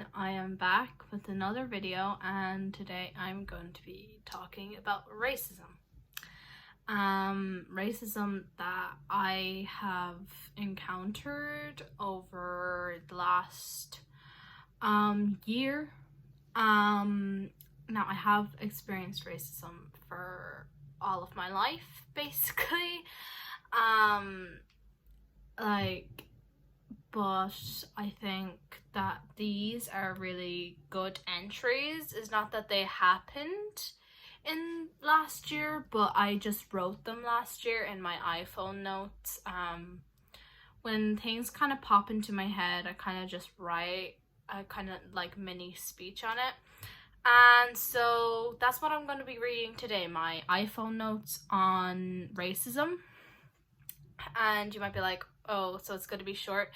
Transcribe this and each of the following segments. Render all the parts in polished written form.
everyone, I am back with another video, and today I'm going to be talking about racism. Racism that I have encountered over the last year. Now I have experienced racism for all of my life, basically. But I think that these are really good entries. It's not that they happened in last year, but I just wrote them last year in my iPhone notes. When things kind of pop into my head, I kind of just write a kind of like mini speech on it. And so that's what I'm going to be reading today, my iPhone notes on racism. And you might be like, oh, so it's going to be short.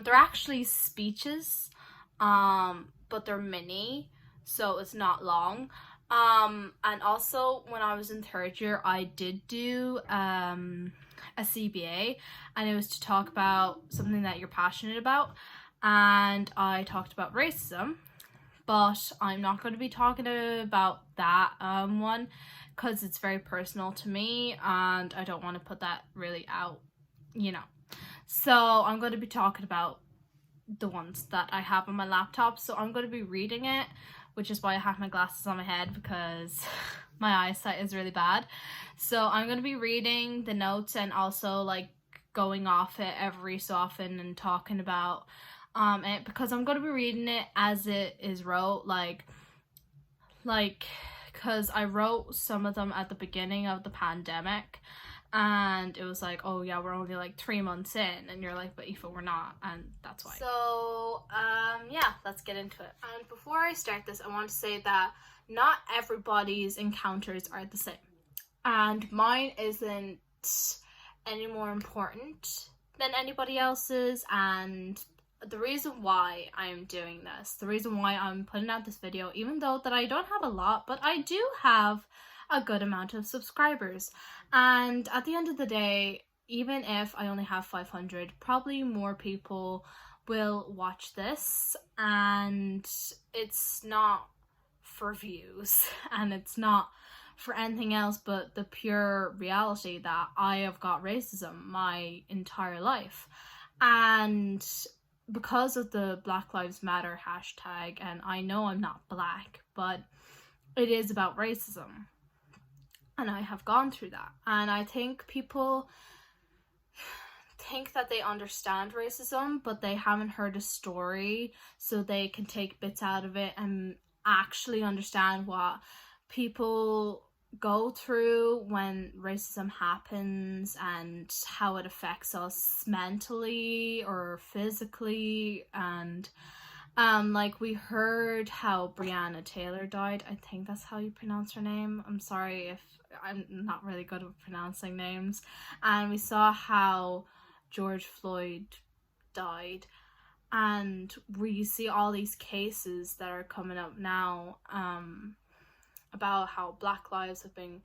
They're actually speeches, but they're mini, so it's not long. And also when I was in third year, I did do a CBA, and it was to talk about something that you're passionate about, and I talked about racism, but I'm not going to be talking about that one because it's very personal to me and I don't want to put that really out, So I'm going to be talking about the ones that I have on my laptop. So I'm going to be reading it, which is why I have my glasses on my head because my eyesight is really bad. So I'm going to be reading the notes and also like going off it every so often and talking about it, because I'm going to be reading it as it is wrote, because I wrote some of them at the beginning of the pandemic, and it was like, oh yeah, we're only like 3 months in, and you're like, but Aoife, we're not, and that's why. So yeah, let's get into it. And before I start this, I want to say that not everybody's encounters are the same, and mine isn't any more important than anybody else's. And the reason why I'm doing this, the reason why I'm putting out this video, even though that I don't have a lot, but I do have a good amount of subscribers, and at the end of the day, even if I only have 500, probably more people will watch this, and it's not for views and it's not for anything else but the pure reality that I have got racism my entire life. And because of the Black Lives Matter hashtag, and I know I'm not black, but it is about racism, and I have gone through that, and I think people think that they understand racism, but they haven't heard a story, so they can take bits out of it and actually understand what people go through when racism happens and how it affects us mentally or physically. And like we heard how Breonna Taylor died. I think that's how you pronounce her name. I'm sorry if I'm not really good at pronouncing names. And we saw how George Floyd died, and we see all these cases that are coming up now about how Black lives have been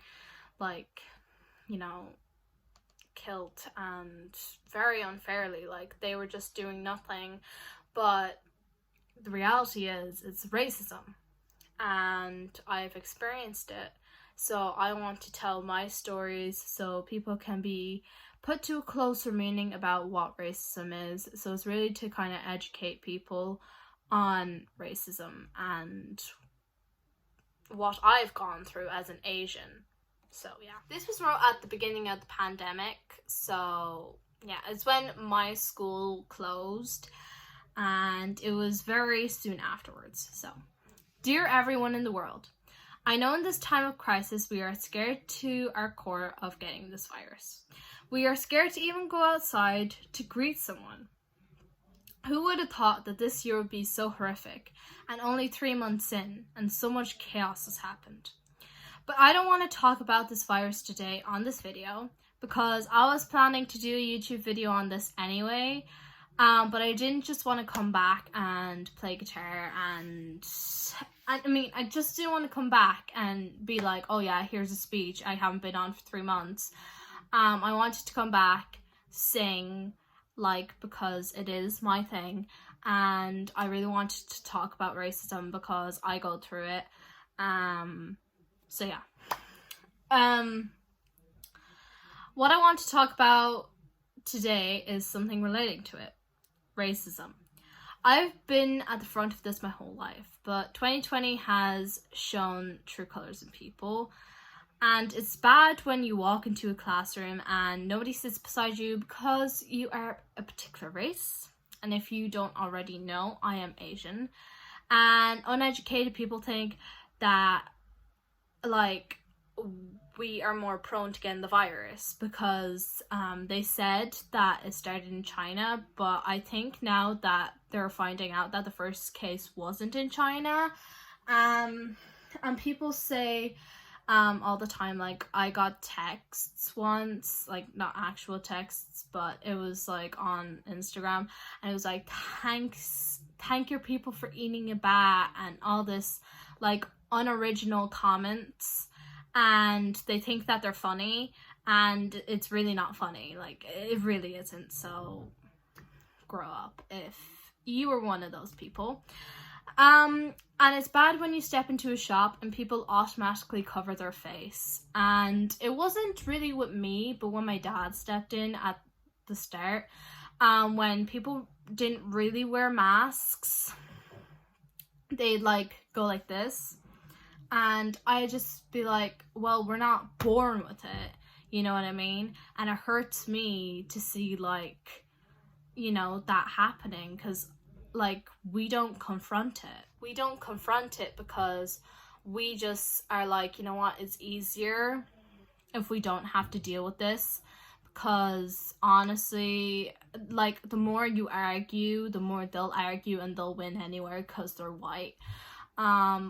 killed, and very unfairly, like they were just doing nothing. But the reality is it's racism, and I've experienced it, so I want to tell my stories so people can be put to a closer meaning about what racism is. So it's really to kind of educate people on racism and what I've gone through as an Asian. So yeah, this was wrote at the beginning of the pandemic, so yeah, it's when my school closed, and it was very soon afterwards. So, dear everyone in the world, I know in this time of crisis we are scared to our core of getting this virus. We are scared to even go outside to greet someone. Who would have thought that this year would be so horrific, and only 3 months in, and so much chaos has happened. But I don't want to talk about this virus today on this video, because I was planning to do a YouTube video on this anyway, but I didn't just want to come back and play guitar, and I just didn't want to come back and be like, oh yeah, here's a speech I haven't been on for 3 months. I wanted to come back, sing, because it is my thing, and I really wanted to talk about racism because I go through it. So yeah. What I want to talk about today is something relating to it. Racism. I've been at the front of this my whole life, but 2020 has shown true colors in people. And it's bad when you walk into a classroom and nobody sits beside you because you are a particular race. And if you don't already know, I am Asian. And uneducated people think that, like, we are more prone to getting the virus because they said that it started in China, but I think now that they're finding out that the first case wasn't in China, and people say all the time, like, I got texts once, like, not actual texts, but it was like on Instagram, and it was like, thank your people for eating a bat, and all this like unoriginal comments, and they think that they're funny, and it's really not funny. Like, it really isn't. So grow up if you were one of those people. And it's bad when you step into a shop and people automatically cover their face. And it wasn't really with me, but when my dad stepped in at the start, when people didn't really wear masks, they'd like go like this. And I just be like, well, we're not born with it, you know what I mean? And it hurts me to see, like, you know, that happening, because, like, we don't confront it. We don't confront it because we just are like, you know what, it's easier if we don't have to deal with this. Because honestly, like, the more you argue, the more they'll argue and they'll win anywhere because they're white.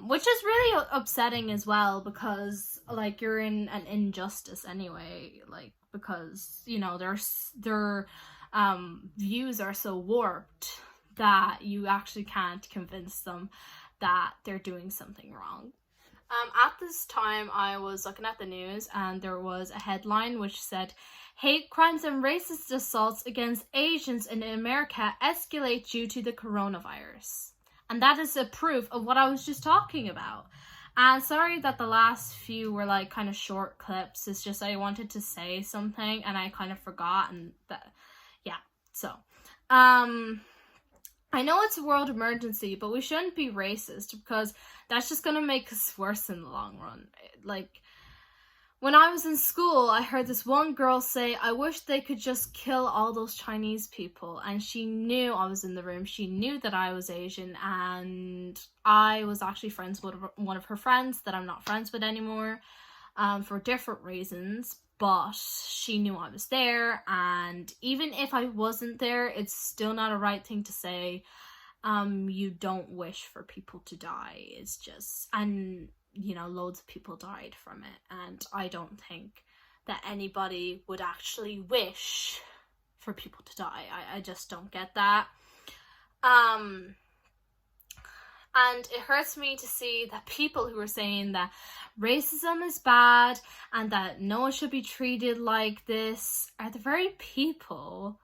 Which is really upsetting as well, because, like, you're in an injustice anyway, like, because, you know, their views are so warped that you actually can't convince them that they're doing something wrong. At this time, I was looking at the news, and there was a headline which said, "Hate crimes and racist assaults against Asians in America escalate due to the coronavirus." And that is a proof of what I was just talking about. And sorry that the last few were like kind of short clips. It's just I wanted to say something and I kind of forgot, and that, yeah. So, I know it's a world emergency, but we shouldn't be racist because that's just gonna make us worse in the long run. Like, when I was in school, I heard this one girl say, "I wish they could just kill all those Chinese people." And she knew I was in the room. She knew that I was Asian, and I was actually friends with one of her friends that I'm not friends with anymore, for different reasons. But she knew I was there, and even if I wasn't there, it's still not a right thing to say. You don't wish for people to die. It's just, and you know, loads of people died from it, and I don't think that anybody would actually wish for people to die. I just don't get that. And it hurts me to see that people who are saying that racism is bad and that no one should be treated like this are the very people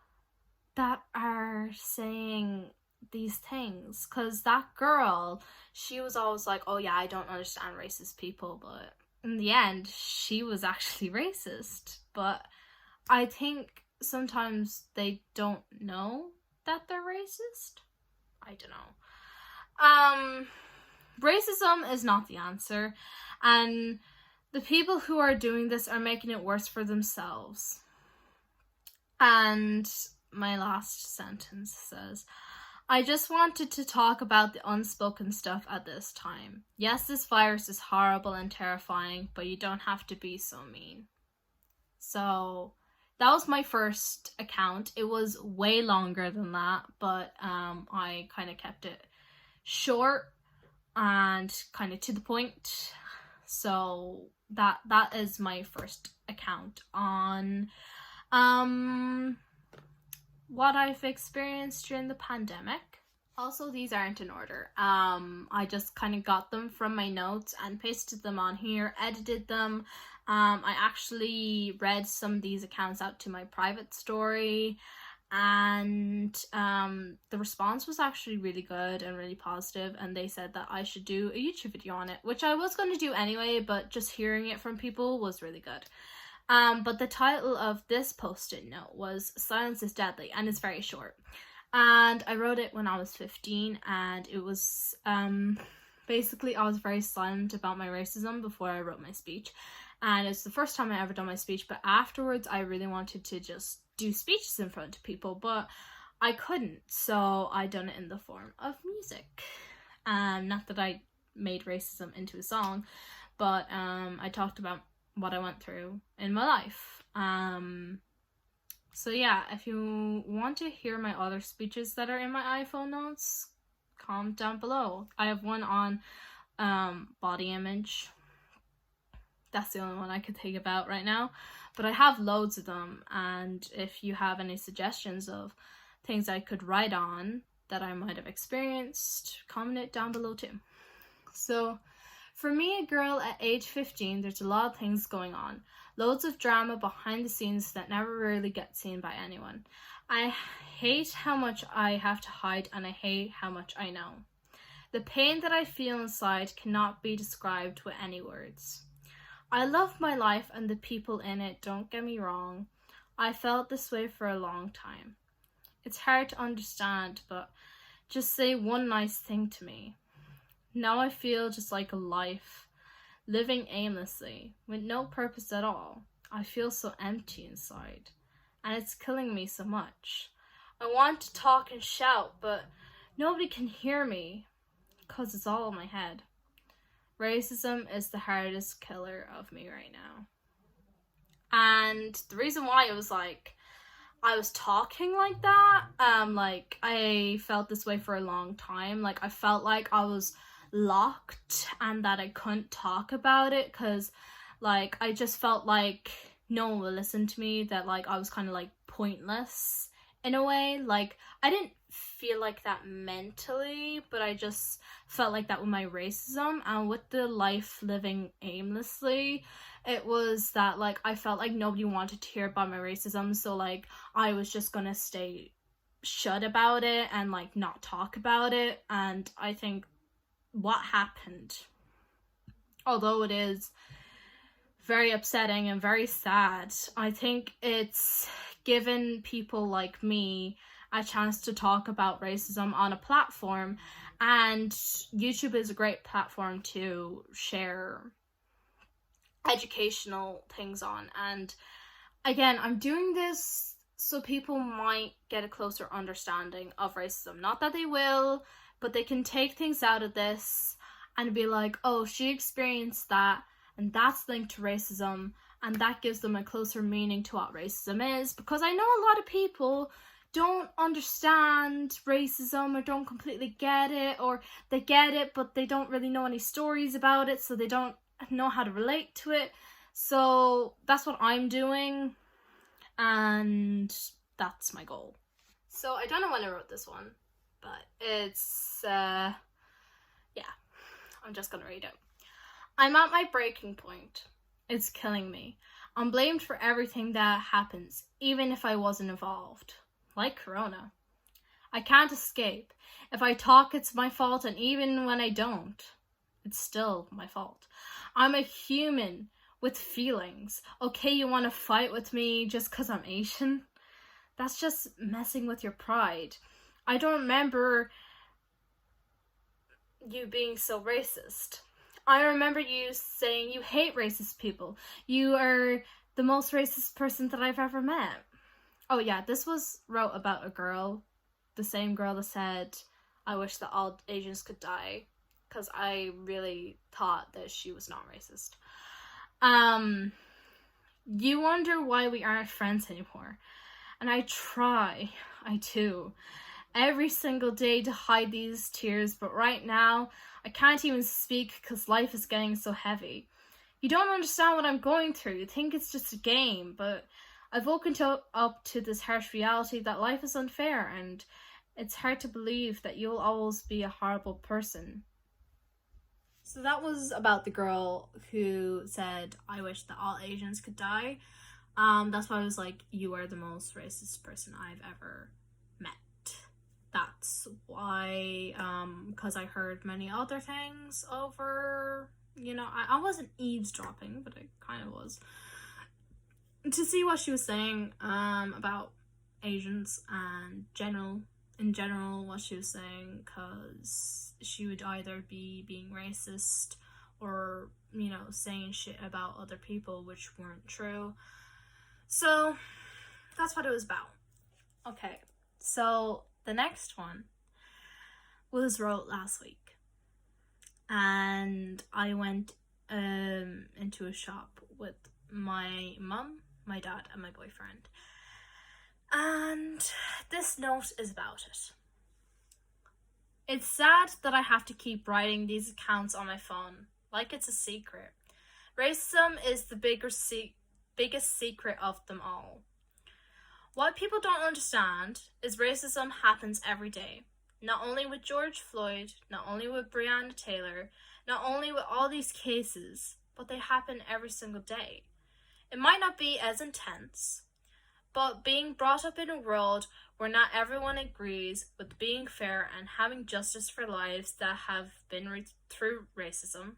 that are saying these things. Because that girl, she was always like, "Oh yeah, I don't understand racist people," but in the end she was actually racist. But I think sometimes they don't know that they're racist. I don't know. Racism is not the answer, and the people who are doing this are making it worse for themselves. And my last sentence says, "I just wanted to talk about the unspoken stuff at this time. Yes, this virus is horrible and terrifying, but you don't have to be so mean." So that was my first account. It was way longer than that, but I kind of kept it short and kind of to the point. So that is my first account on what I've experienced during the pandemic. Also, these aren't in order. I just kind of got them from my notes and pasted them on here, edited them. I actually read some of these accounts out to my private story, and the response was actually really good and really positive, and they said that I should do a YouTube video on it, which I was going to do anyway, but just hearing it from people was really good. But the title of this post-it note was Silence is Deadly, and it's very short. And I wrote it when I was 15, and it was basically I was very silent about my racism before I wrote my speech. And it's the first time I ever done my speech, but afterwards I really wanted to just do speeches in front of people, but I couldn't, so I done it in the form of music. Not that I made racism into a song, but I talked about what I went through in my life. So yeah, if you want to hear my other speeches that are in my iPhone notes, comment down below. I have one on body image. That's the only one I could think about right now, but I have loads of them, and if you have any suggestions of things I could write on that I might have experienced, comment it down below too. So for me, a girl at age 15, there's a lot of things going on. Loads of drama behind the scenes that never really get seen by anyone. I hate how much I have to hide, and I hate how much I know. The pain that I feel inside cannot be described with any words. I love my life and the people in it, don't get me wrong. I felt this way for a long time. It's hard to understand, but just say one nice thing to me. Now I feel just like a life, living aimlessly, with no purpose at all. I feel so empty inside, and it's killing me so much. I want to talk and shout, but nobody can hear me, 'cause it's all in my head. Racism is the hardest killer of me right now. And the reason why it was like, I was talking like that, like, I felt this way for a long time. Like, I felt like I was locked and that I couldn't talk about it, because, like, I just felt like no one would listen to me, that, like, I was kind of, like, pointless in a way. Like, I didn't feel like that mentally, but I just felt like that with my racism, and with the life living aimlessly, it was that, like, I felt like nobody wanted to hear about my racism, so, like, I was just gonna stay shut about it and, like, not talk about it. And I think what happened, although it is very upsetting and very sad, I think it's given people like me a chance to talk about racism on a platform, and YouTube is a great platform to share educational things on. And again, I'm doing this so people might get a closer understanding of racism. Not that they will, but they can take things out of this and be like, oh, she experienced that, and that's linked to racism, and that gives them a closer meaning to what racism is. Because I know a lot of people don't understand racism, or don't completely get it, or they get it but they don't really know any stories about it, so they don't know how to relate to it. So that's what I'm doing, and that's my goal. So I don't know when I wrote this one, but it's yeah, I'm just gonna read it. I'm at my breaking point. It's killing me. I'm blamed for everything that happens, even if I wasn't involved. Like Corona. I can't escape. If I talk, it's my fault, and even when I don't, it's still my fault. I'm a human with feelings. Okay, you want to fight with me just because I'm Asian? That's just messing with your pride. I don't remember you being so racist. I remember you saying you hate racist people. You are the most racist person that I've ever met. Oh yeah, this was wrote about a girl, the same girl that said, I wish that all Asians could die, because I really thought that she was not racist. You wonder why we aren't friends anymore. And I do, every single day to hide these tears, but right now, I can't even speak because life is getting so heavy. You don't understand what I'm going through. You think it's just a game, but I've woken up to this harsh reality that life is unfair, and it's hard to believe that you'll always be a horrible person. So that was about the girl who said, I wish that all Asians could die. That's why I was like, you are the most racist person I've ever met. That's why, because I heard many other things over, I wasn't eavesdropping, but I kind of was, to see what she was saying, about Asians and in general, what she was saying, because she would either be being racist or, saying shit about other people which weren't true. So, that's what it was about. Okay, so the next one was wrote last week. And I went into a shop with my mum, my dad, and my boyfriend. And this note is about it. It's sad that I have to keep writing these accounts on my phone, like it's a secret. Racism is the biggest secret of them all. What people don't understand is racism happens every day. Not only with George Floyd, not only with Breonna Taylor, not only with all these cases, but they happen every single day. It might not be as intense, but being brought up in a world where not everyone agrees with being fair and having justice for lives that have been through racism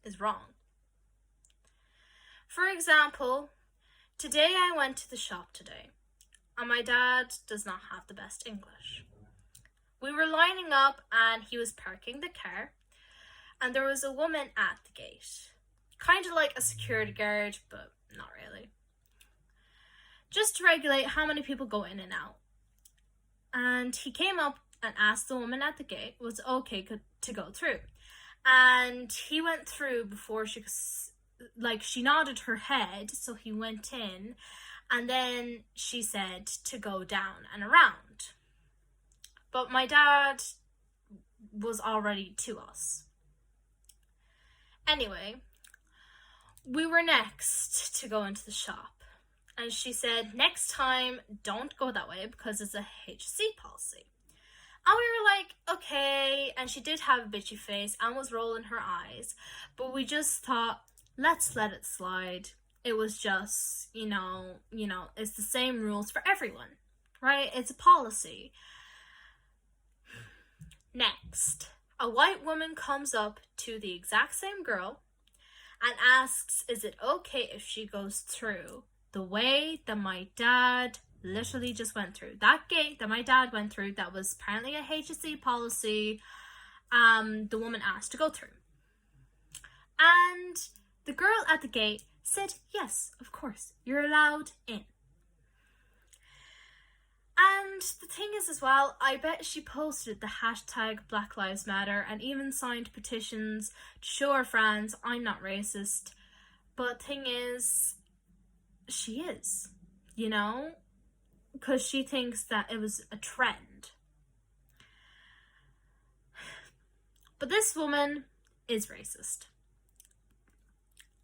is wrong. For example, today I went to the shop today, and my dad does not have the best English. We were lining up and he was parking the car, and there was a woman at the gate. Kind of like a security guard, but not really. Just to regulate how many people go in and out. And he came up and asked the woman at the gate was it okay to go through. And he went through before she nodded her head, so he went in, and then she said to go down and around. But my dad was already to us. Anyway, we were next to go into the shop. And she said, next time, don't go that way because it's a HSE policy. And we were like, okay. And she did have a bitchy face and was rolling her eyes. But we just thought, let's let it slide. It was just, it's the same rules for everyone, right? It's a policy. Next, a white woman comes up to the exact same girl and asks, is it okay if she goes through the way that my dad literally just went through? That gate that my dad went through, that was apparently a HSE policy, the woman asked to go through. And the girl at the gate said, yes, of course, you're allowed in. And the thing is as well, I bet she posted the hashtag Black Lives Matter and even signed petitions to show her friends, I'm not racist. But thing is, she is, because she thinks that it was a trend. But this woman is racist.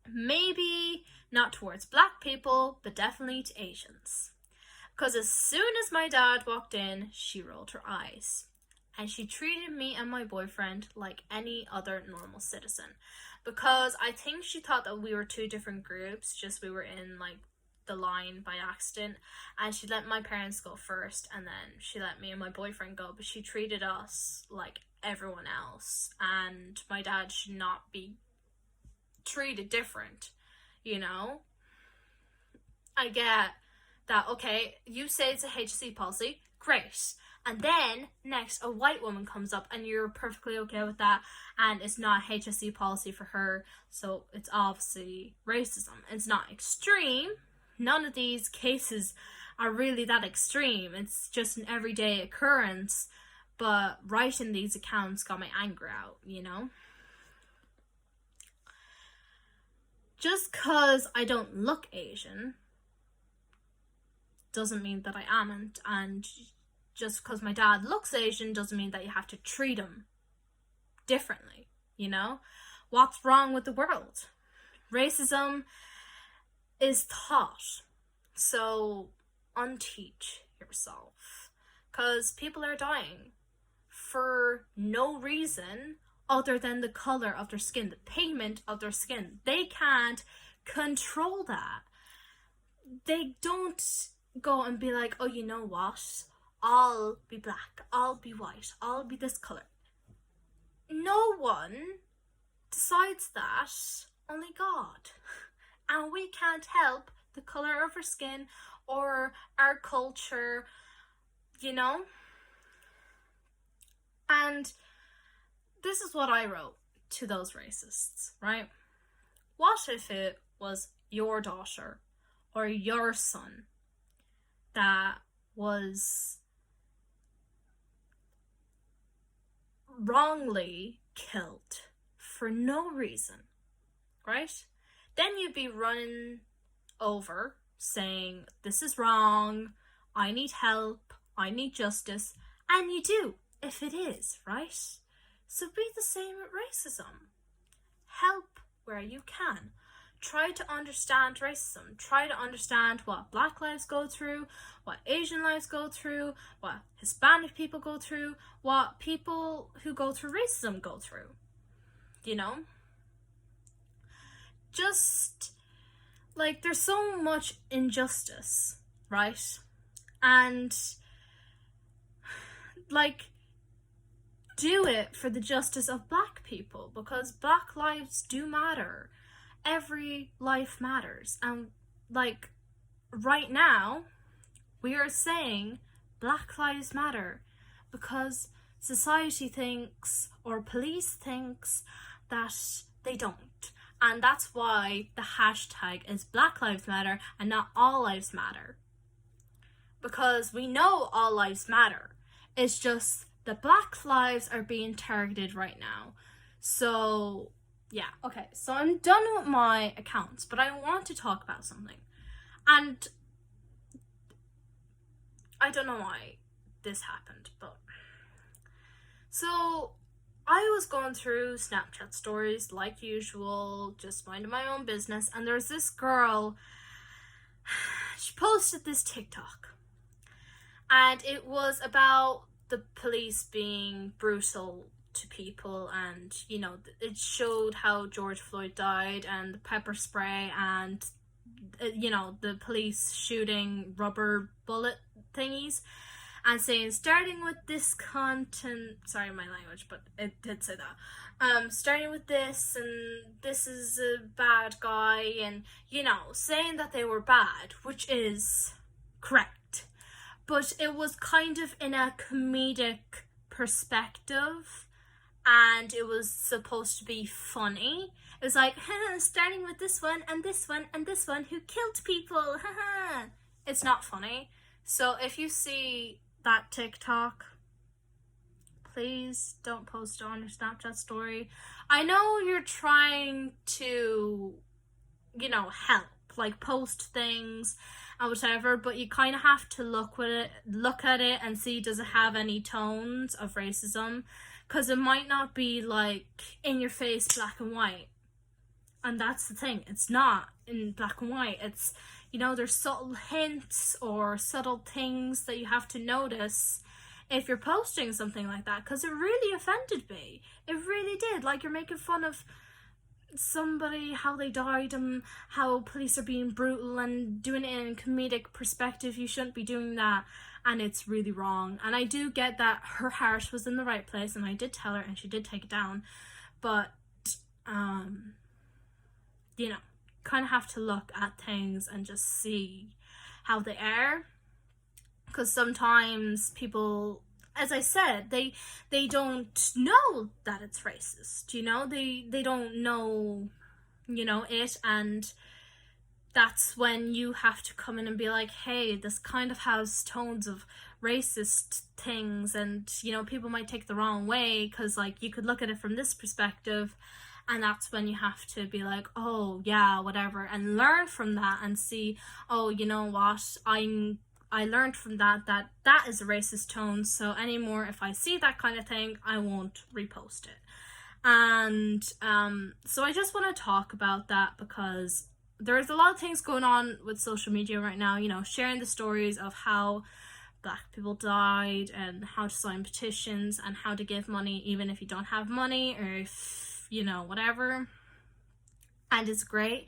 Maybe not towards black people, but definitely to Asians. Because as soon as my dad walked in, she rolled her eyes. And she treated me and my boyfriend like any other normal citizen. Because I think she thought that we were two different groups, just we were in the line by accident. And she let my parents go first, and then she let me and my boyfriend go. But she treated us like everyone else. And my dad should not be treated different, I get that, okay, you say it's a HSE policy, great. And then next, a white woman comes up and you're perfectly okay with that, and it's not a HSE policy for her, so it's obviously racism. It's not extreme. None of these cases are really that extreme. It's just an everyday occurrence, but writing these accounts got my anger out, Just because I don't look Asian doesn't mean that I amn't, and just because my dad looks Asian doesn't mean that you have to treat him differently, What's wrong with the world? Racism is taught, so unteach yourself, because people are dying for no reason other than the color of their skin, the pigment of their skin. They can't control that. They don't go and be like, oh, you know what? I'll be black, I'll be white, I'll be this color. No one decides that, only God. And we can't help the color of our skin or our culture, you know? And this is what I wrote to those racists, right? What if it was your daughter or your son that was wrongly killed for no reason, right? Then you'd be running over saying, this is wrong, I need help, I need justice, and you do, if it is, right? So be the same with racism. Help where you can. Try to understand racism. Try to understand what Black lives go through, what Asian lives go through, what Hispanic people go through, what people who go through racism go through. You know? Just, like, there's so much injustice, right? And, like, do it for the justice of Black people, because Black lives do matter. Every life matters. And, like, right now, we are saying Black lives matter because society thinks, or police thinks, that they don't. And that's why the hashtag is Black Lives Matter and not All Lives Matter. Because we know all lives matter. It's just the Black lives are being targeted right now. So, yeah. Okay, so I'm done with my accounts, but I want to talk about something. And I don't know why this happened, but... So, I was going through Snapchat stories like usual, just minding my own business, and there's this girl, she posted this TikTok, and it was about the police being brutal to people, and, you know, it showed how George Floyd died, and the pepper spray, and, you know, the police shooting rubber bullet thingies, and saying, starting with this content, sorry my language, but it did say that, starting with this, and this is a bad guy, and, you know, saying that they were bad, which is correct, but it was kind of in a comedic perspective, and it was supposed to be funny. It was like, starting with this one, and this one, and this one, who killed people, haha. It's not funny. So if you see that TikTok, please don't post it on your Snapchat story. I know you're trying to, you know, help, like post things and whatever, but you kind of have to look at it and see, does it have any tones of racism? Because it might not be like in your face black and white, and that's the thing, it's not in black and white. It's, you know, there's subtle hints or subtle things that you have to notice if you're posting something like that, because it really offended me. It really did. Like, you're making fun of somebody, how they died, and how police are being brutal, and doing it in a comedic perspective. You shouldn't be doing that, and it's really wrong. And I do get that her heart was in the right place, and I did tell her, and she did take it down, but you know, kind of have to look at things and just see how they are, because sometimes people, as I said, they don't know that it's racist, you know, they don't know, you know, it, and that's when you have to come in and be like, hey, this kind of has tones of racist things, and, you know, people might take the wrong way, because, like, you could look at it from this perspective. And that's when you have to be like, oh, yeah, whatever, and learn from that and see, oh, you know what, I learned from that is a racist tone, so anymore, if I see that kind of thing, I won't repost it. And so I just want to talk about that, because there's a lot of things going on with social media right now, you know, sharing the stories of how Black people died, and how to sign petitions, and how to give money even if you don't have money, or if, you know, whatever. And it's great,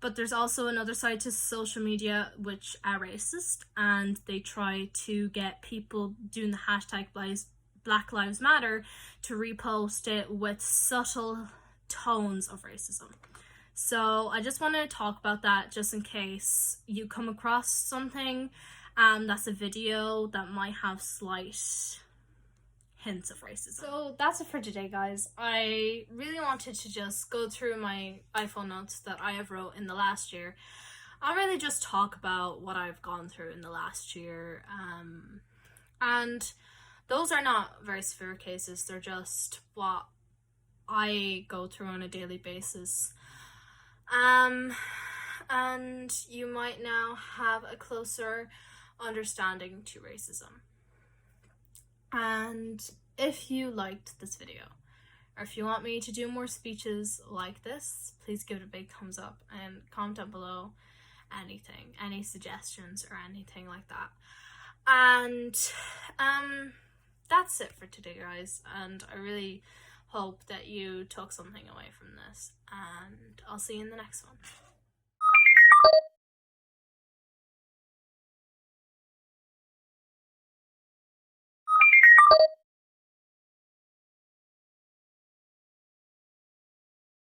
But there's also another side to social media which are racist, and they try to get people doing the hashtag Black Lives Matter to repost it with subtle tones of racism. So I just want to talk about that just in case you come across something that's a video that might have slight hints of racism. So that's it for today, guys. I really wanted to just go through my iPhone notes that I have wrote in the last year. I'll really just talk about what I've gone through in the last year. And those are not very severe cases. They're just what I go through on a daily basis. And you might now have a closer understanding to racism. And if you liked this video, or if you want me to do more speeches like this, please give it a big thumbs up and comment down below anything, any suggestions or anything like that. And that's it for today, guys, and I really hope that you took something away from this, and I'll see you in the next one.